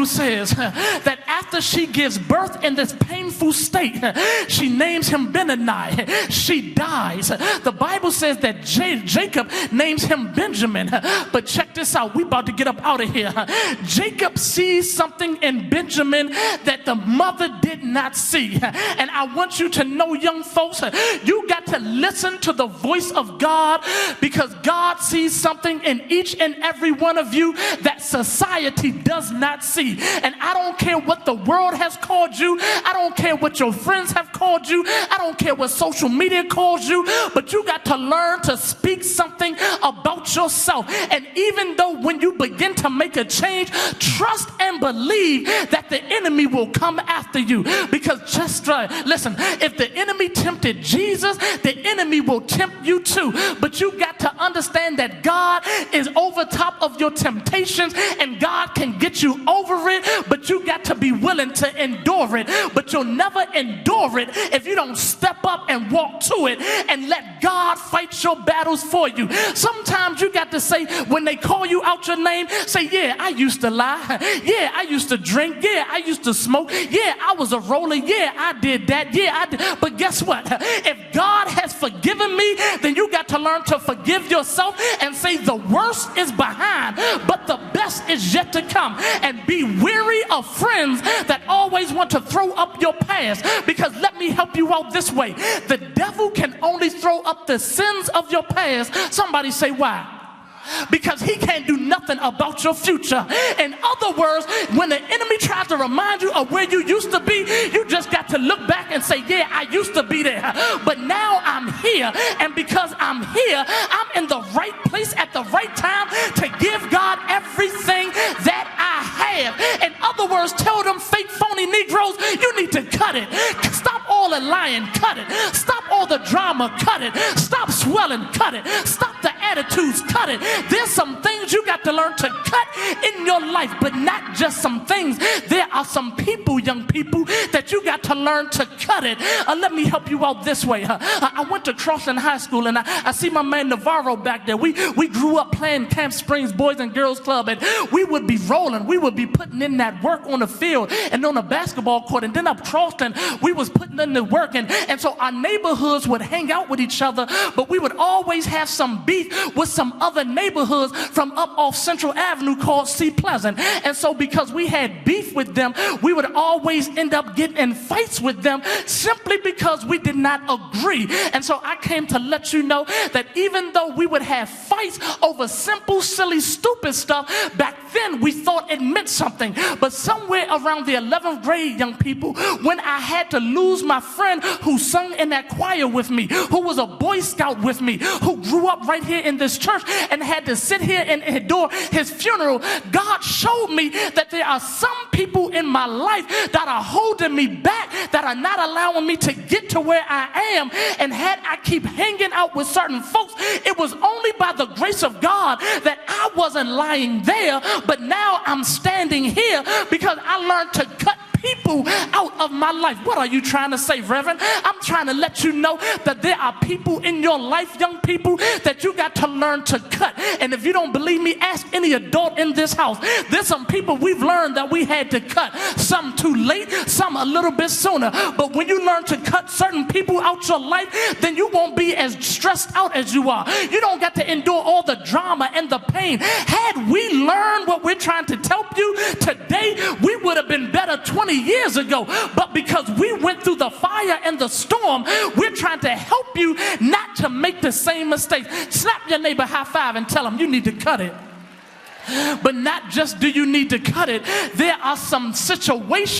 Bible says that after she gives birth in this painful state, she names him Benoni. She dies. The Bible says that Jacob names him Benjamin. But check this out. We about to get up out of here. Jacob sees something in Benjamin that the mother did not see. And I want you to know, young folks, you got to listen to the voice of God, because God sees something in each and every one of you that society does not see. And I don't care what the world has called you. I don't care what your friends have called you. I don't care what social media calls you, but you got to learn to speak something about yourself. And even though when you begin to make a change, trust and believe that the enemy will come after you. Because just listen, if the enemy tempted Jesus, the enemy will tempt you too. But you got to understand that God is over top of your temptations, and God can get you over it, but you got to be willing to endure it. But you'll never endure it if you don't step up and walk to it and let God fight your battles for you. Sometimes you got to say, when they call you out your name, say, yeah, I used to lie. Yeah, I used to drink. Yeah, I used to smoke. Yeah, I was a roller. Yeah, I did that. Yeah, I did. But guess what? If God has forgiven me, then you got to learn to forgive yourself and say the worst is behind, but the best is yet to come. And be weary of friends that always want to throw up your past, because let me help you out this way. The devil can only throw up the sins of your past. Somebody say why? Because he can't do nothing about your future. In other words, when the enemy tries to remind you of where you used to be, you just got to look back and say, yeah, I used to be there, but now I'm here. And because I'm here, I'm in the right place at the right time to give God everything that I have. In other words, tell them fake, phony Negroes, you need to cut it. Stop all the lying, cut it. Stop all the drama, cut it. Stop swelling, cut it. Stop the attitudes, cut it. There's some things you got to learn to cut in your life, but not just some things. There are some people, young people, that you got to learn to cut it. Let me help you out this way. I went to Crossland High School, and I see my man Navarro back there. We grew up playing Camp Springs Boys and Girls Club, and we would be rolling. We would be putting in that work on the field and on the basketball court, and then up Crossland, we was putting in the work, and so our neighborhoods would hang out with each other, but we would always have some beef with some other neighborhoods from up off Central Avenue called C Pleasant. And so because we had beef with them, we would always end up getting in fights with them simply because we did not agree. And so I came to let you know that even though we would have fights over simple, silly, stupid stuff, back then we thought it meant something. But somewhere around the 11th grade, young people, when I had to lose my friend who sung in that choir with me, who was a Boy Scout with me, who grew up right here in this church and had to sit here and endure his funeral, God showed me that there are some people in my life that are holding me back, that are not allowing me to get to where I am. And had I keep hanging out with certain folks, it was only by the grace of God that I wasn't lying there, but now I'm standing here because I learned to cut people out of my life. What are you trying to say, Reverend? I'm trying to let you know that there are people in your life, young people, that you got to learn to cut. And if you don't believe me, ask any adult in this house. There's some people we've learned that we had to cut. Some too late, some a little bit sooner. But when you learn to cut certain people out your life, then you won't be as stressed out as you are. You don't got to endure all the drama and the pain. Had we learned what we're trying to tell you today, we would have been better 20 years ago. But because we went through the fire and the storm, we're trying to help you not to make the same mistakes. Slap your neighbor high five and tell them you need to cut it. But not just do you need to cut it, there are some situations